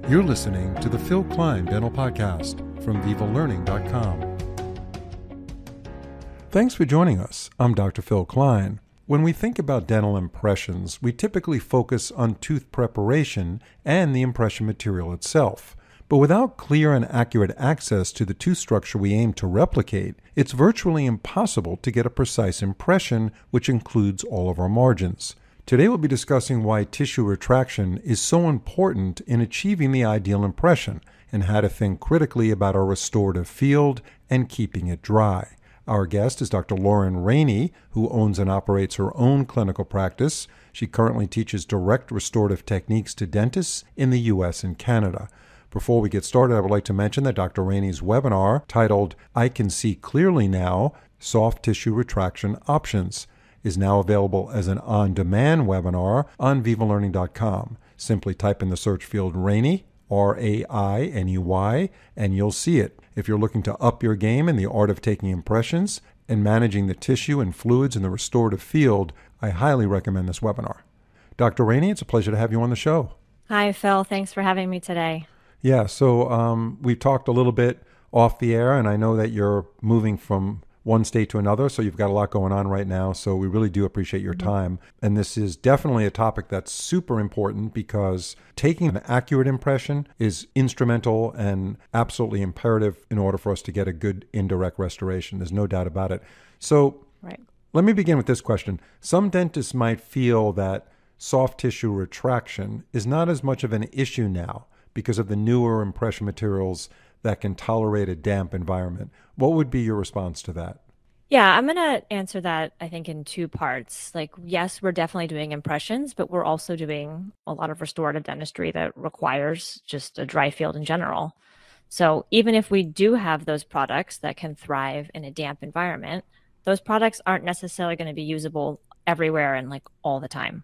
You're listening to the Klein Dental Podcast from VivaLearning.com. Thanks for joining us. I'm Dr. Phil Klein. When we think about dental impressions, we typically focus on tooth preparation and the impression material itself. But without clear and accurate access to the tooth structure we aim to replicate, it's virtually impossible to get a precise impression, which includes all of our margins. Today we'll be discussing why tissue retraction is so important in achieving the ideal impression and how to think critically about our restorative field and keeping it dry. Our guest is Dr. Rainey, who owns and operates her own clinical practice. She currently teaches direct restorative techniques to dentists in the U.S. and Canada. Before we get started, I would like to mention that Dr. Rainey's webinar, titled I Can See Clearly Now, Soft Tissue Retraction Options, is now available as an on-demand webinar on VivaLearning.com. Simply type in the search field Rainey, R-A-I-N-E-Y, and you'll see it. If you're looking to up your game in the art of taking impressions and managing the tissue and fluids in the restorative field, I highly recommend this webinar. Dr. Rainey, it's a pleasure to have you on the show. Hi, Phil. Thanks for having me today. Yeah, so we talked a little bit off the air, and I know that you're moving from one state to another, so you've got a lot going on right now, so we really do appreciate your time. And this is definitely a topic that's super important because taking an accurate impression is instrumental and absolutely imperative in order for us to get a good indirect restoration. There's no doubt about it. So Let me begin with this question. Some dentists might feel that soft tissue retraction is not as much of an issue now because of the newer impression materials that can tolerate a damp environment. What would be your response to that? Yeah, I'm going to answer that, I think, in two parts. Yes, we're definitely doing impressions, but we're also doing a lot of restorative dentistry that requires just a dry field in general. So even if we do have those products that can thrive in a damp environment, those products aren't necessarily going to be usable everywhere and all the time.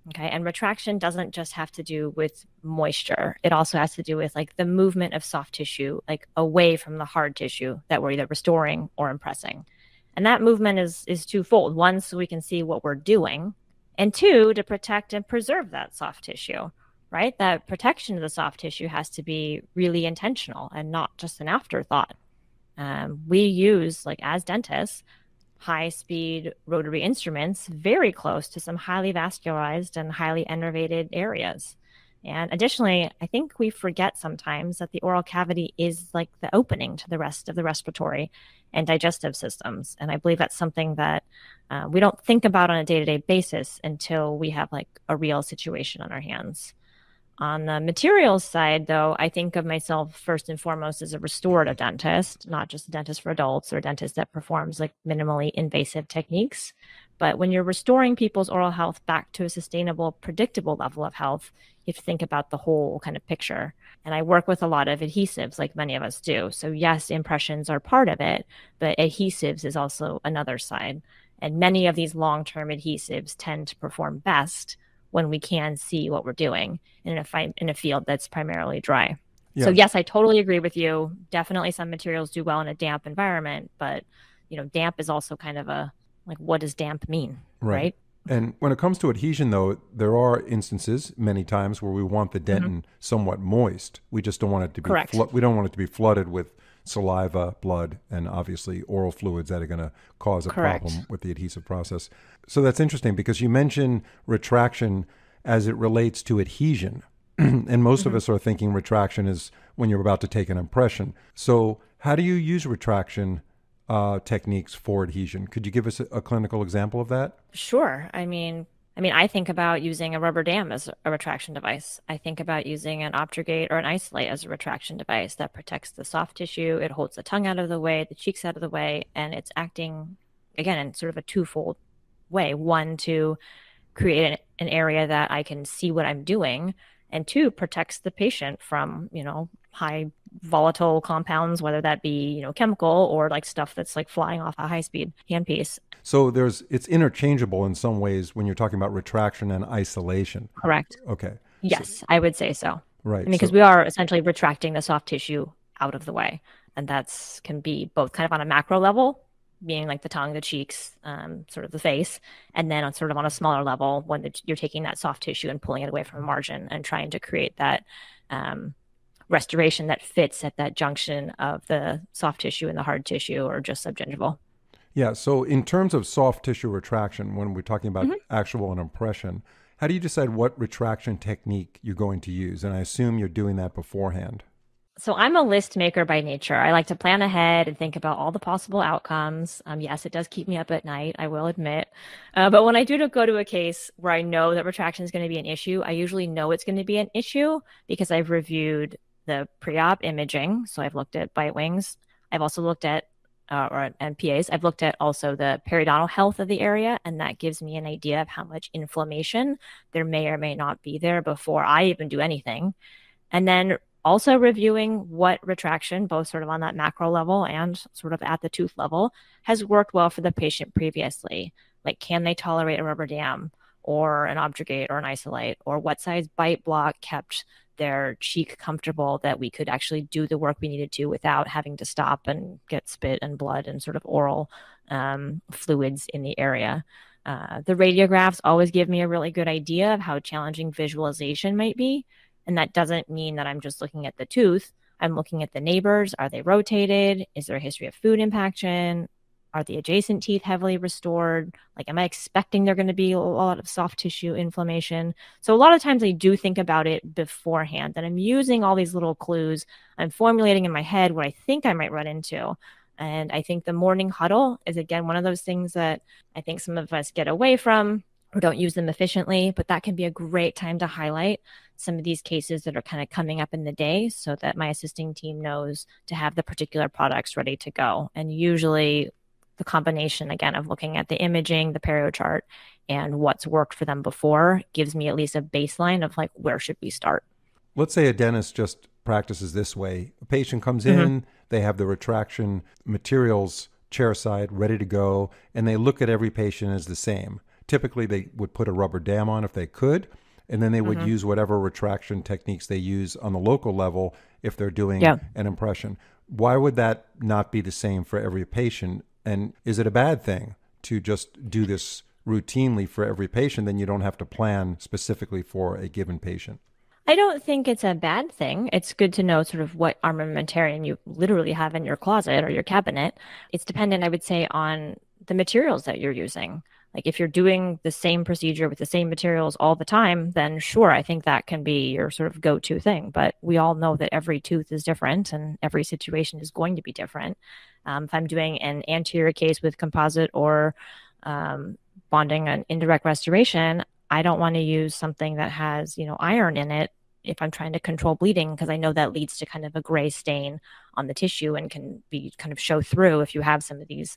Okay. And retraction doesn't just have to do with moisture. It also has to do with the movement of soft tissue, away from the hard tissue that we're either restoring or impressing. And that movement is twofold. One, so we can see what we're doing, and two, to protect and preserve that soft tissue, right? That protection of the soft tissue has to be really intentional and not just an afterthought. We use, as dentists, high-speed rotary instruments very close to some highly vascularized and highly innervated areas. And additionally, I think we forget sometimes that the oral cavity is the opening to the rest of the respiratory and digestive systems. And I believe that's something that we don't think about on a day-to-day basis until we have a real situation on our hands. On the materials side, though, I think of myself first and foremost as a restorative dentist, not just a dentist for adults or a dentist that performs minimally invasive techniques. But when you're restoring people's oral health back to a sustainable, predictable level of health, you have to think about the whole kind of picture. And I work with a lot of adhesives, like many of us do. So yes, impressions are part of it, but adhesives is also another side. And many of these long-term adhesives tend to perform best when we can see what we're doing in a field that's primarily dry. Yeah. So yes, I totally agree with you. Definitely some materials do well in a damp environment, but damp is also kind of a, what does damp mean, right? And when it comes to adhesion, though, there are instances many times where we want the dentin somewhat moist. We just don't want it to be we don't want it to be flooded with saliva, blood, and obviously oral fluids that are going to cause a problem with the adhesive process. So that's interesting because you mentioned retraction as it relates to adhesion. And most of us are thinking retraction is when you're about to take an impression. So how do you use retraction techniques for adhesion? Could you give us a clinical example of that? Sure. I think about using a rubber dam as a retraction device. I think about using an Optrogate or an isolate as a retraction device that protects the soft tissue. It holds the tongue out of the way, the cheeks out of the way, and it's acting, again, in sort of a twofold way. One, to create an area that I can see what I'm doing, and two, protects the patient from, high volatile compounds, whether that be, chemical or stuff that's flying off a high-speed handpiece. So it's interchangeable in some ways when you're talking about retraction and isolation. Correct. Okay. Yes, I would say so. Right. Because we are essentially retracting the soft tissue out of the way. And can be both kind of on a macro level meaning like the tongue, the cheeks, sort of the face, and then on a smaller level when you're taking that soft tissue and pulling it away from a margin and trying to create that restoration that fits at that junction of the soft tissue and the hard tissue, or just subgingival. Yeah. So in terms of soft tissue retraction, when we're talking about actual and impression, how do you decide what retraction technique you're going to use? And I assume you're doing that beforehand. So I'm a list maker by nature. I like to plan ahead and think about all the possible outcomes. Yes, it does keep me up at night, I will admit. But when I do go to a case where I know that retraction is going to be an issue, I usually know it's going to be an issue because I've reviewed the pre-op imaging. So I've looked at bite wings. I've also looked at and PAs. I've looked at also the periodontal health of the area, and that gives me an idea of how much inflammation there may or may not be there before I even do anything. And then also reviewing what retraction, both sort of on that macro level and sort of at the tooth level, has worked well for the patient previously. Like, can they tolerate a rubber dam or an objurgate or an isolate, or what size bite block kept their cheek comfortable that we could actually do the work we needed to without having to stop and get spit and blood and sort of oral fluids in the area. The radiographs always give me a really good idea of how challenging visualization might be. And that doesn't mean that I'm just looking at the tooth. I'm looking at the neighbors. Are they rotated? Is there a history of food impaction? Are the adjacent teeth heavily restored? Like, am I expecting there going to be a lot of soft tissue inflammation? So a lot of times I do think about it beforehand, and I'm using all these little clues. I'm formulating in my head what I think I might run into. And I think the morning huddle is, again, one of those things that I think some of us get away from or don't use them efficiently, but that can be a great time to highlight some of these cases that are kind of coming up in the day so that my assisting team knows to have the particular products ready to go. And usually the combination, again, of looking at the imaging, the perio chart, and what's worked for them before gives me at least a baseline of like, where should we start? Let's say a dentist just practices this way. A patient comes in, they have the retraction materials chairside ready to go, and they look at every patient as the same. Typically, they would put a rubber dam on if they could, and then they would use whatever retraction techniques they use on the local level if they're doing an impression. Why would that not be the same for every patient? And is it a bad thing to just do this routinely for every patient? Then you don't have to plan specifically for a given patient. I don't think it's a bad thing. It's good to know sort of what armamentarium you literally have in your closet or your cabinet. It's dependent, I would say, on the materials that you're using. Like, if you're doing the same procedure with the same materials all the time, then sure, I think that can be your sort of go-to thing. But we all know that every tooth is different and every situation is going to be different. If I'm doing an anterior case with composite or bonding an indirect restoration, I don't want to use something that has, iron in it if I'm trying to control bleeding, because I know that leads to kind of a gray stain on the tissue and can be kind of show through if you have some of these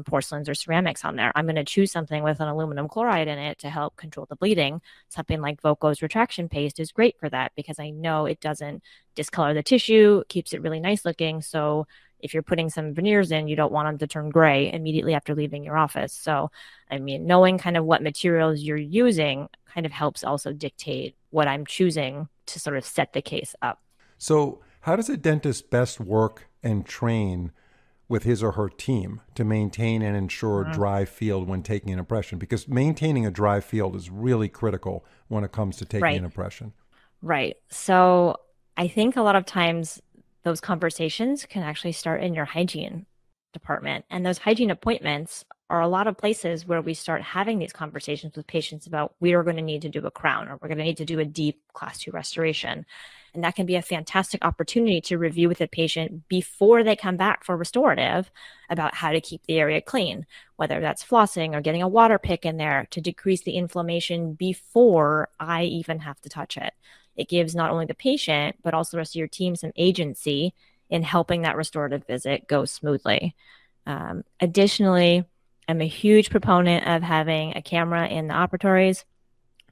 porcelains or ceramics on there. I'm going to choose something with an aluminum chloride in it to help control the bleeding. Something like Voco's retraction paste is great for that because I know it doesn't discolor the tissue, keeps it really nice looking. So if you're putting some veneers in, you don't want them to turn gray immediately after leaving your office. So, I mean, knowing kind of what materials you're using kind of helps also dictate what I'm choosing to sort of set the case up. So how does a dentist best work and train with his or her team to maintain and ensure dry field when taking an impression? Because maintaining a dry field is really critical when it comes to taking an impression. Right. So I think a lot of times those conversations can actually start in your hygiene department. And those hygiene appointments are a lot of places where we start having these conversations with patients about, we are going to need to do a crown, or we're going to need to do a deep class 2 restoration. And that can be a fantastic opportunity to review with the patient before they come back for restorative about how to keep the area clean, whether that's flossing or getting a water pick in there to decrease the inflammation before I even have to touch it. It gives not only the patient, but also the rest of your team some agency in helping that restorative visit go smoothly. Additionally, I'm a huge proponent of having a camera in the operatories.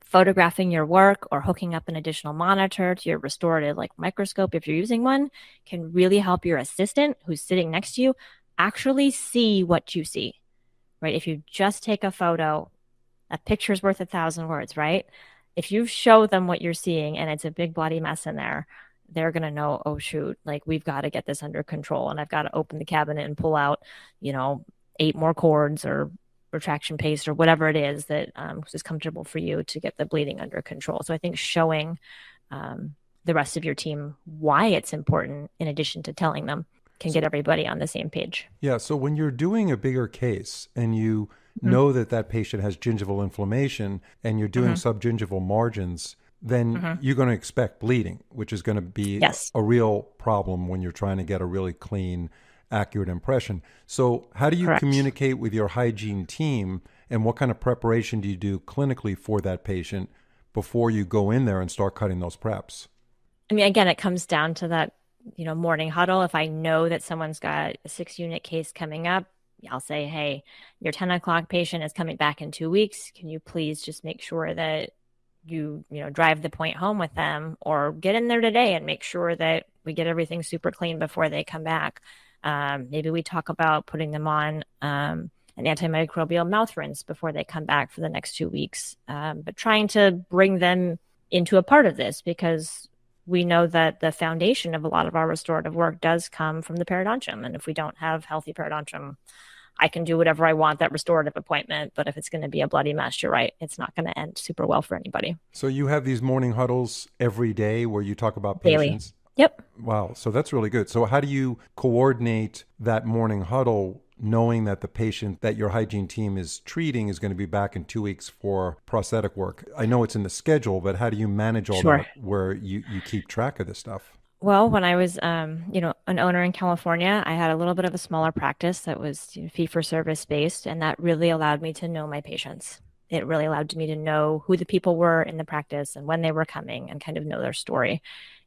Photographing your work or hooking up an additional monitor to your restorative, like microscope, if you're using one, can really help your assistant who's sitting next to you actually see what you see, right? If you just take a photo, a picture's worth 1,000 words, right? If you show them what you're seeing and it's a big bloody mess in there, they're going to know, oh, shoot, like, we've got to get this under control. And I've got to open the cabinet and pull out, 8 more cords or retraction paste or whatever it is that is comfortable for you to get the bleeding under control. So I think showing the rest of your team why it's important, in addition to telling them, can get everybody on the same page. Yeah. So when you're doing a bigger case and you know that that patient has gingival inflammation and you're doing subgingival margins, then you're going to expect bleeding, which is going to be a real problem when you're trying to get a really clean, accurate impression. So how do you communicate with your hygiene team, and what kind of preparation do you do clinically for that patient before you go in there and start cutting those preps? I mean, again, it comes down to that, morning huddle. If I know that someone's got a 6-unit case coming up, I'll say, hey, your 10 o'clock patient is coming back in 2 weeks. Can you please just make sure that you drive the point home with them, or get in there today and make sure that we get everything super clean before they come back. Maybe we talk about putting them on an antimicrobial mouth rinse before they come back for the next 2 weeks. But trying to bring them into a part of this, because we know that the foundation of a lot of our restorative work does come from the periodontium. And if we don't have healthy periodontium, I can do whatever I want that restorative appointment, but if it's going to be a bloody mess, you're right, it's not going to end super well for anybody. So you have these morning huddles every day where you talk about patients? Daily. Yep. Wow. So that's really good. So how do you coordinate that morning huddle, knowing that the patient that your hygiene team is treating is going to be back in 2 weeks for prosthetic work? I know it's in the schedule, but how do you manage all that where you keep track of this stuff? Well, when I was, an owner in California, I had a little bit of a smaller practice that was fee-for-service based, and that really allowed me to know my patients. It really allowed me to know who the people were in the practice and when they were coming, and kind of know their story.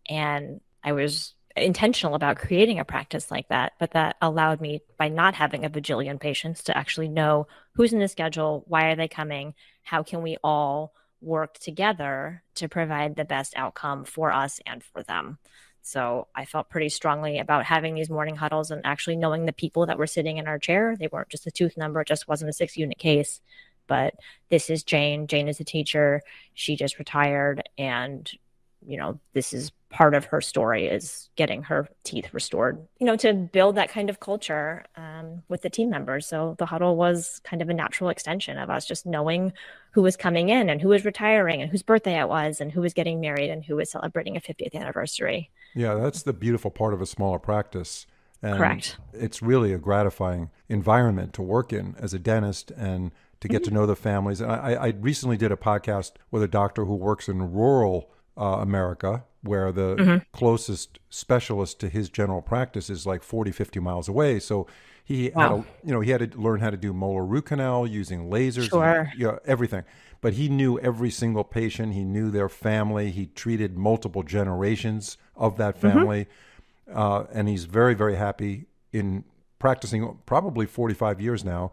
And I was intentional about creating a practice like that, but that allowed me, by not having a bajillion patients, to actually know who's in the schedule, why are they coming, how can we all work together to provide the best outcome for us and for them. So I felt pretty strongly about having these morning huddles and actually knowing the people that were sitting in our chair. They weren't just a tooth number. It just wasn't a 6-unit case. But this is Jane. Jane is a teacher. She just retired. And, this is part of her story, is getting her teeth restored, to build that kind of culture with the team members. So the huddle was kind of a natural extension of us just knowing who was coming in and who was retiring and whose birthday it was and who was getting married and who was celebrating a 50th anniversary. Yeah, that's the beautiful part of a smaller practice. And correct. It's really a gratifying environment to work in as a dentist and to get to know the families. I recently did a podcast with a doctor who works in rural America, where the closest specialist to his general practice is like 40, 50 miles away. So he had he had to learn how to do molar root canal using lasers, and, everything. But he knew every single patient. He knew their family. He treated multiple generations of that family. And he's very, very happy in practicing, probably 45 years now,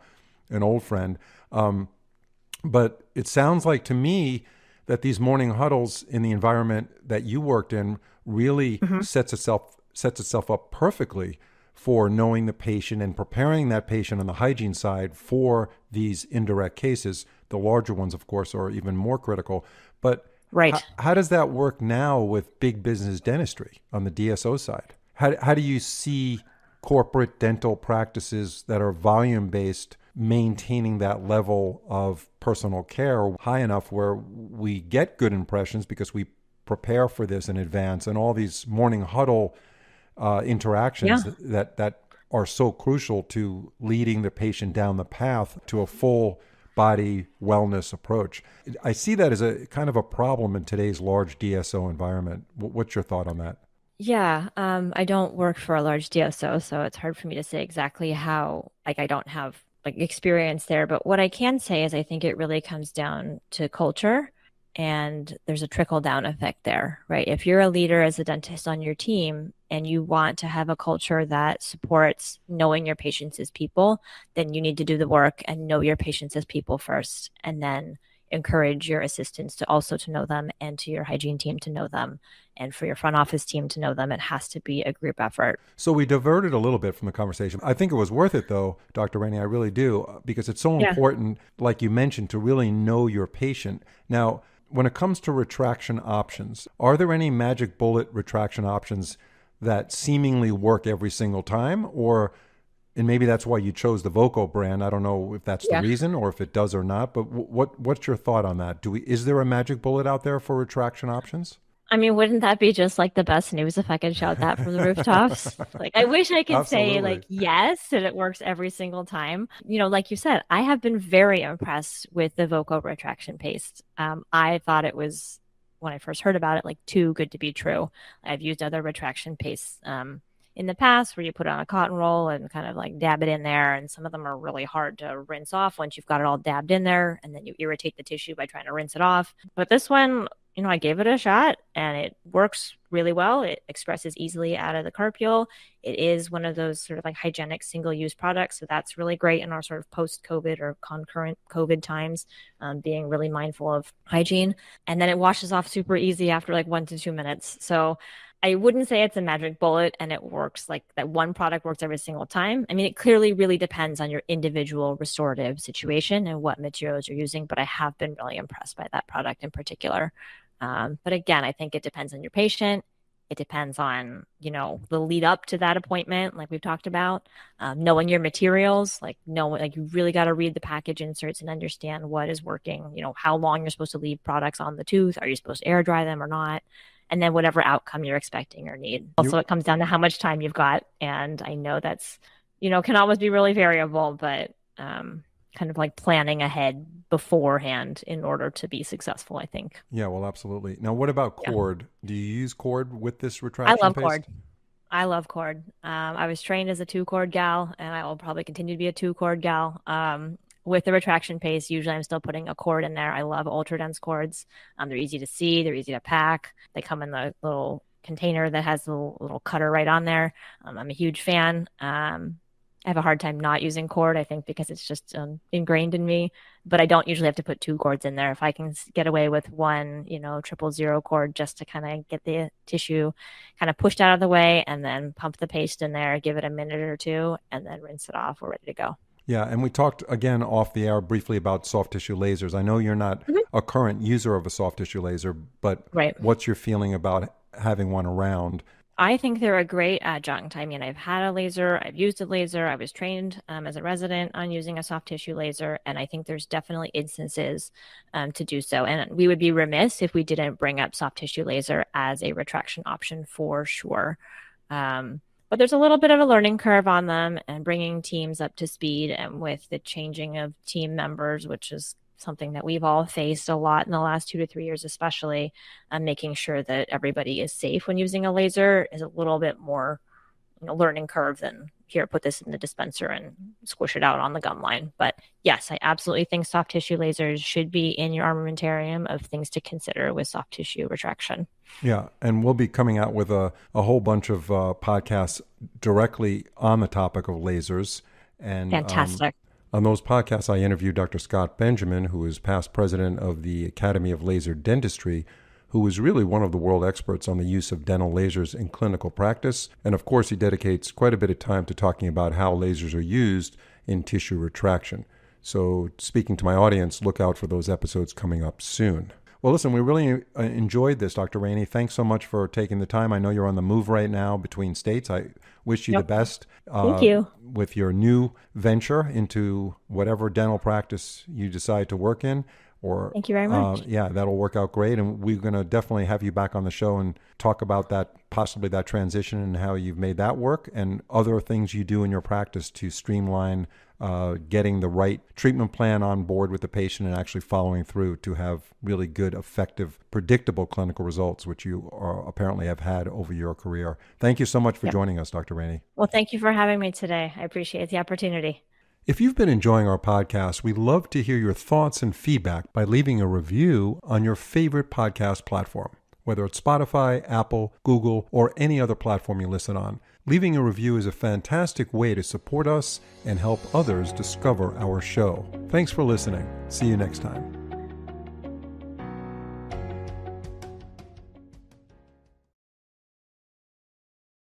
an old friend. But it sounds like to me that these morning huddles in the environment that you worked in really sets itself up perfectly for knowing the patient and preparing that patient on the hygiene side for these indirect cases. The larger ones, of course, are even more critical. But how does that work now with big business dentistry on the DSO side? How do you see corporate dental practices that are volume-based maintaining that level of personal care high enough where we get good impressions because we prepare for this in advance, and all these morning huddle interactions that are so crucial to leading the patient down the path to a full body wellness approach? I see that as a kind of a problem in today's large DSO environment. What's your thought on that? Yeah, I don't work for a large DSO, so it's hard for me to say exactly how, I don't have experience there. But what I can say is I think it really comes down to culture, and there's a trickle down effect there, right? If you're a leader as a dentist on your team and you want to have a culture that supports knowing your patients as people, then you need to do the work and know your patients as people first, and then encourage your assistants to also to know them, and to your hygiene team to know them, and for your front office team to know them. It has to be a group effort. So we diverted a little bit from the conversation. I think it was worth it, though, Dr. Rainey. I really do, because it's so important, like you mentioned, to really know your patient. Now, when it comes to retraction options, are there any magic bullet retraction options that seemingly work every single time? Or And maybe that's why you chose the Voco brand. I don't know if that's the Yeah. reason or if it does or not, but what's your thought on that? Is there a magic bullet out there for retraction options? I mean, wouldn't that be just like the best news if I could shout that from the rooftops? Like, I wish I could say like Absolutely. yes, and it works every single time. Like you said, I have been very impressed with the Voco retraction paste. I thought it was, when I first heard about it, like too good to be true. I've used other retraction pastes in the past where you put it on a cotton roll and kind of like dab it in there, and some of them are really hard to rinse off once you've got it all dabbed in there, and then you irritate the tissue by trying to rinse it off. But this one, I gave it a shot and it works really well. It expresses easily out of the carpule. It is one of those sort of like hygienic single-use products. So that's really great in our sort of post-COVID or concurrent COVID times, being really mindful of hygiene. And then it washes off super easy after like 1 to 2 minutes. So I wouldn't say it's a magic bullet and it works like that one product works every single time. I mean, it clearly really depends on your individual restorative situation and what materials you're using, but I have been really impressed by that product in particular. But again, I think it depends on your patient. It depends on, the lead up to that appointment, like we've talked about, knowing your materials, like you really got to read the package inserts and understand what is working, how long you're supposed to leave products on the tooth. Are you supposed to air dry them or not? And then whatever outcome you're expecting or need. Also, it comes down to how much time you've got. And I know that's, can always be really variable, but kind of like planning ahead beforehand in order to be successful, I think. Yeah, well, absolutely. Now, what about cord? Do you use cord with this I retraction love paste? cord. I love cord. I was trained as a 2-cord gal, and I will probably continue to be a 2-cord gal. With the retraction paste, usually I'm still putting a cord in there. I love ultra dense cords. They're easy to see. They're easy to pack. They come in the little container that has the little cutter right on there. I'm a huge fan. I have a hard time not using cord, I think, because it's just ingrained in me. But I don't usually have to put 2 cords in there. If I can get away with 1, 000 cord just to kind of get the tissue kind of pushed out of the way and then pump the paste in there, give it a minute or 2, and then rinse it off. We're ready to go. Yeah, and we talked again off the air briefly about soft tissue lasers. I know you're not a current user of a soft tissue laser, but Right. what's your feeling about having one around? I think they're a great adjunct. I mean, I've had a laser, I've used a laser, I was trained as a resident on using a soft tissue laser, and I think there's definitely instances to do so. And we would be remiss if we didn't bring up soft tissue laser as a retraction option for sure. But there's a little bit of a learning curve on them, and bringing teams up to speed, and with the changing of team members, which is something that we've all faced a lot in the last 2 to 3 years, especially making sure that everybody is safe when using a laser is a little bit more learning curve than here, put this in the dispenser and squish it out on the gum line. But yes, I absolutely think soft tissue lasers should be in your armamentarium of things to consider with soft tissue retraction. Yeah, and we'll be coming out with a whole bunch of podcasts directly on the topic of lasers. And Fantastic. On those podcasts, I interviewed Dr. Scott Benjamin, who is past president of the Academy of Laser Dentistry, who is really one of the world experts on the use of dental lasers in clinical practice. And of course, he dedicates quite a bit of time to talking about how lasers are used in tissue retraction. So speaking to my audience, look out for those episodes coming up soon. Well, listen, we really enjoyed this, Dr. Rainey. Thanks so much for taking the time. I know you're on the move right now between states. I wish you the best. Thank you. With your new venture into whatever dental practice you decide to work in. Thank you very much. Yeah, that'll work out great. And we're going to definitely have you back on the show and talk about that, possibly that transition and how you've made that work and other things you do in your practice to streamline getting the right treatment plan on board with the patient and actually following through to have really good, effective, predictable clinical results, which you apparently have had over your career. Thank you so much for joining us, Dr. Rainey. Well, thank you for having me today. I appreciate the opportunity. If you've been enjoying our podcast, we'd love to hear your thoughts and feedback by leaving a review on your favorite podcast platform, whether it's Spotify, Apple, Google, or any other platform you listen on. Leaving a review is a fantastic way to support us and help others discover our show. Thanks for listening. See you next time.